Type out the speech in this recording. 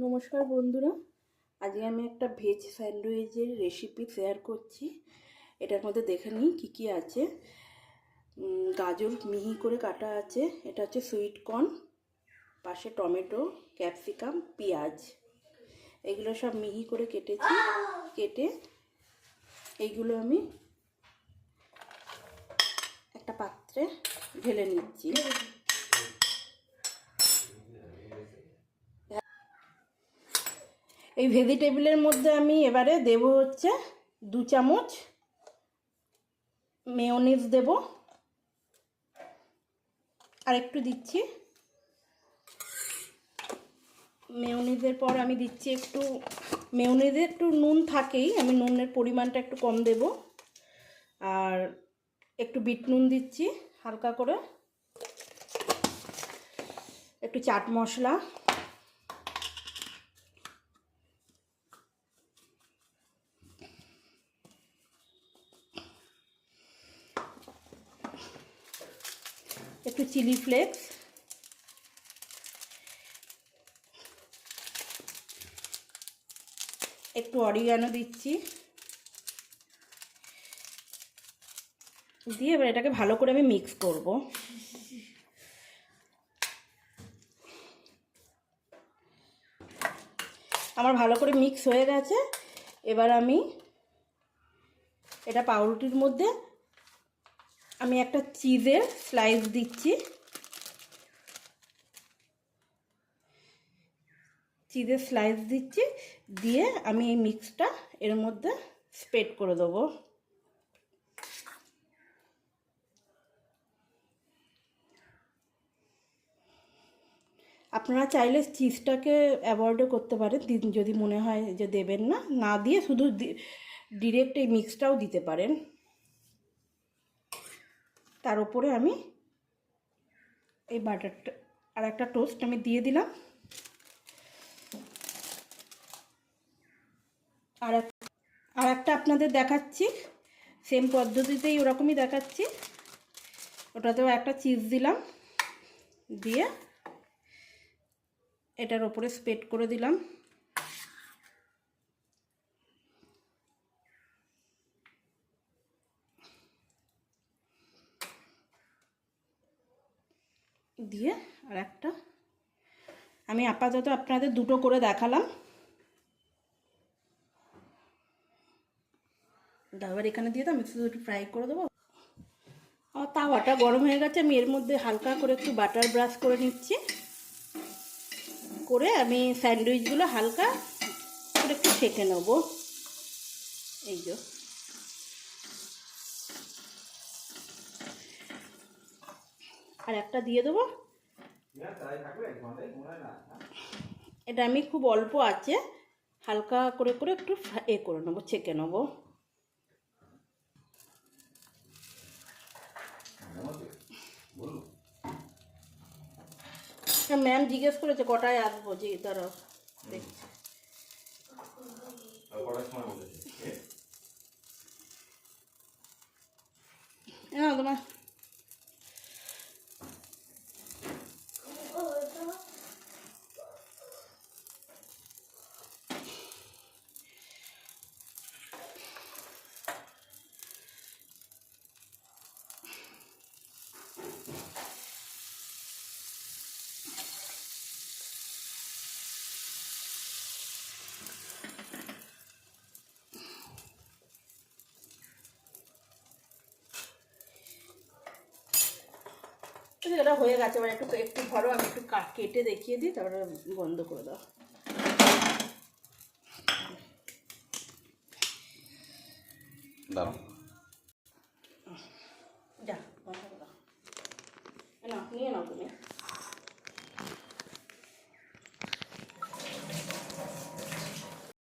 নমস্কার বন্ধুরা, আজকে আমি একটা ভেজ স্যান্ডউইচের রেসিপি শেয়ার করছি। এটার মধ্যে দেখে নিই কী কী আছে। গাজর মিহি করে কাটা আছে, এটা হচ্ছে সুইট কর্ন, পাশে টমেটো, ক্যাপসিকাম, পেঁয়াজ, এগুলো সব মিহি করে কেটেছি। কেটে এইগুলো আমি একটা পাত্রে ঢেলে নিচ্ছি। এই ভেজিটেবিলের মধ্যে আমি এবারে দেব হচ্ছে 2 চামচ মেয়োনিজ দেব, আর একটু দিচ্ছি। মেয়োনিজের পর আমি দিচ্ছি একটু, মেয়োনিজে একটু নুন থাকেই, আমি নুনের পরিমাণটা একটু কম দেব। আর একটু বিট নুন দিচ্ছি হালকা করে, একটু চাট মশলা, একটু চিলি ফ্লেক্স, একটু অরিগানো দিচ্ছি। দিয়ে এবার এটাকে ভালো করে আমি মিক্স করব। আমার ভালো করে মিক্স হয়ে গেছে। এবার আমি এটা পাউরুটির মধ্যে আমি একটা চিজের স্লাইস দিচ্ছি। চিজের স্লাইস দিচ্ছি, দিয়ে আমি এই মিক্সটা এর মধ্যে স্প্রেড করে দেবো। আপনারা চাইলে চিজটাকে অ্যাভয়েডও করতে পারেন, যদি মনে হয় যে দেবেন না, না দিয়ে শুধু ডিরেক্ট এই মিক্সটাও দিতে পারেন। তার উপরে আমি এই বাটারটা আর একটা টোস্ট আমি দিয়ে দিলাম। আর একটা আপনাদের দেখাচ্ছি, সেম পদ্ধতিতেই ওরকমই দেখাচ্ছি। ওটাতেও একটা চিজ দিলাম, দিয়ে এটার ওপরে স্প্রেড করে দিলাম। দিয়ে আর একটা আমি আপাতত আপনাদের দুটো করে দেখালাম। আবার এখানে দিয়ে তো আমি শুধু একটু ফ্রাই করে দেবো। আমার তাওয়াটা গরম হয়ে গেছে, আমি এর মধ্যে হালকা করে একটু বাটার ব্রাশ করে নিচ্ছি। করে আমি স্যান্ডউইচগুলো হালকা করে একটু সেঁকে নেবো। এই যে আর একটা দিয়ে দেবো। এটা আমি খুব অল্প আছে হালকা করে করে একটু করে নেবো, ছেঁকে নেবো। ম্যাম জিজ্ঞেস করেছে কটায় আসবো, যে দাঁড়াও দেখছি। হ্যাঁ তোমার এটা হয়ে গেছে, মানে একটু একটু ধরো, আমি একটু কেটে দেখিয়ে দিই, তারপরে বন্ধ করে দাও। দাও।